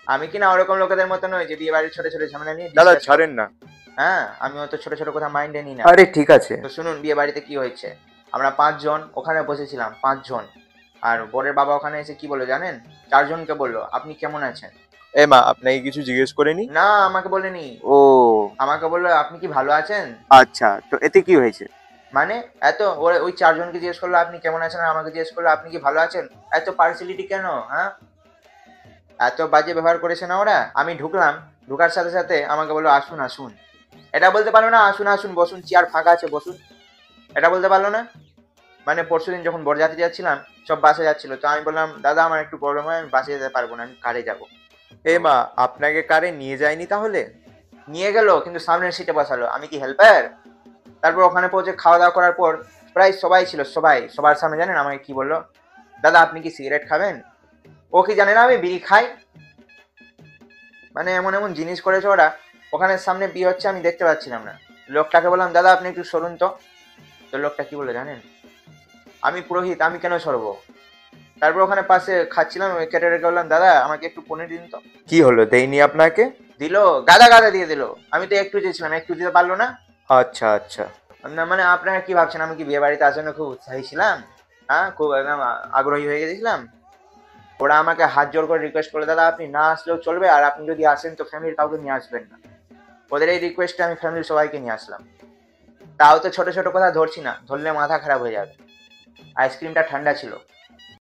আমি কি না ওরকম লোকেদের মতো নই যে বিয়ে বাড়ির ছোট ছোট ঝামেলা নিয়ে দাদা ডিসকাস করব। ছাড়েন না। হ্যাঁ, আমি অত ছোট ছোট কথা মাইন্ডে নিই না। আরে ঠিক আছে। তো শুনুন বিয়ে বাড়িতে কি হয়েছে। আমরা 5 জন ওখানে বসেছিলাম, 5 জন। আর বরের বাবা ওখানে এসে কি বললো জানেন? 4 জনকে বললো আপনি কেমন আছেন। এ মা, আপনাকে কিছু জিজ্ঞেস করেনি? না, আমাকে বলেনি। ও আমাকে বললো আপনি কি ভালো আছেন। আচ্ছা, তো এতে কি হয়েছে? মানে এত ওই 4 জনকে জিজ্ঞেস করলো আপনি কেমন আছেন, আর আমাকে জিজ্ঞেস করলো আপনি কি ভালো আছেন। এত পার্সিয়ালিটি কেন, হ্যাঁ? এত বাজে ব্যবহার করেছে না ওরা। আমি ঢুকলাম, ঢুকার সাথে সাথে আমাকে বললো আসুন আসুন। এটা বলতে পারলো না আসুন আসুন বসুন, চেয়ার ফাঁকা আছে বসুন। এটা বলতে পারলো না। মানে পরশুদিন যখন বরযাত্রী যাচ্ছিলাম, সব বাসে যাচ্ছিল, তো আমি বললাম দাদা আমার একটু প্রবলেম হয়, আমি বাসে যেতে পারবো না, আমি কারে যাবো। এ মা, আপনাকে কারে নিয়ে যায়নি তাহলে? নিয়ে গেল কিন্তু সামনের সিটে বসালো, আমি কি হেল্পার? তারপর ওখানে পৌঁছে খাওয়া দাওয়া করার পর প্রায় সবাই ছিল, সবাই সবার সামনে জানেন আমাকে কি বললো? দাদা আপনি কি সিগারেট খাবেন। ও কি জানে না আমি বিড়ি খাই। মানে এমন এমন জিনিস করেছে ওরা। ওখানে সামনে বিয়ে হচ্ছে, আমি দেখতে পাচ্ছিলাম না। লোকটাকে বললাম দাদা আপনি একটু সরুন তো। তো লোকটা কি বললো জানেন? আমি পুরোহিত, আমি কেন সরবো। তারপর ওখানে পাশে খাচ্ছিলাম, ওই ক্যাটারকে বললাম দাদা আমাকে একটু পনির দিন তো। কি হলো, দেয়নি আপনাকে? দিল, গাদা গাদা দিয়ে দিল। আমি তো একটু চেয়েছিলাম, একটু দিতে পারলো না। আচ্ছা আচ্ছা। না মানে আপনারা কি ভাবছেন আমি কি বিয়ে বাড়িতে আসার জন্য খুব উৎসাহী ছিলাম? হ্যাঁ, খুব একদম আগ্রহী হয়ে গেছিলাম। ওরা আমাকে হাত জোর করে রিকোয়েস্ট করে দাদা আপনি না আসলেও চলবে, আর আপনি যদি আসেন তো ফ্যামিলির কাউকে নিয়ে আসবেন না। ওদের এই রিকোয়েস্টে আমি ফ্যামিলির সবাইকে নিয়ে আসলাম। তাও তো ছোট ছোট কথা ধরছি না, ধরলে মাথা খারাপ হয়ে যাবে। আইসক্রিমটা ঠান্ডা ছিল।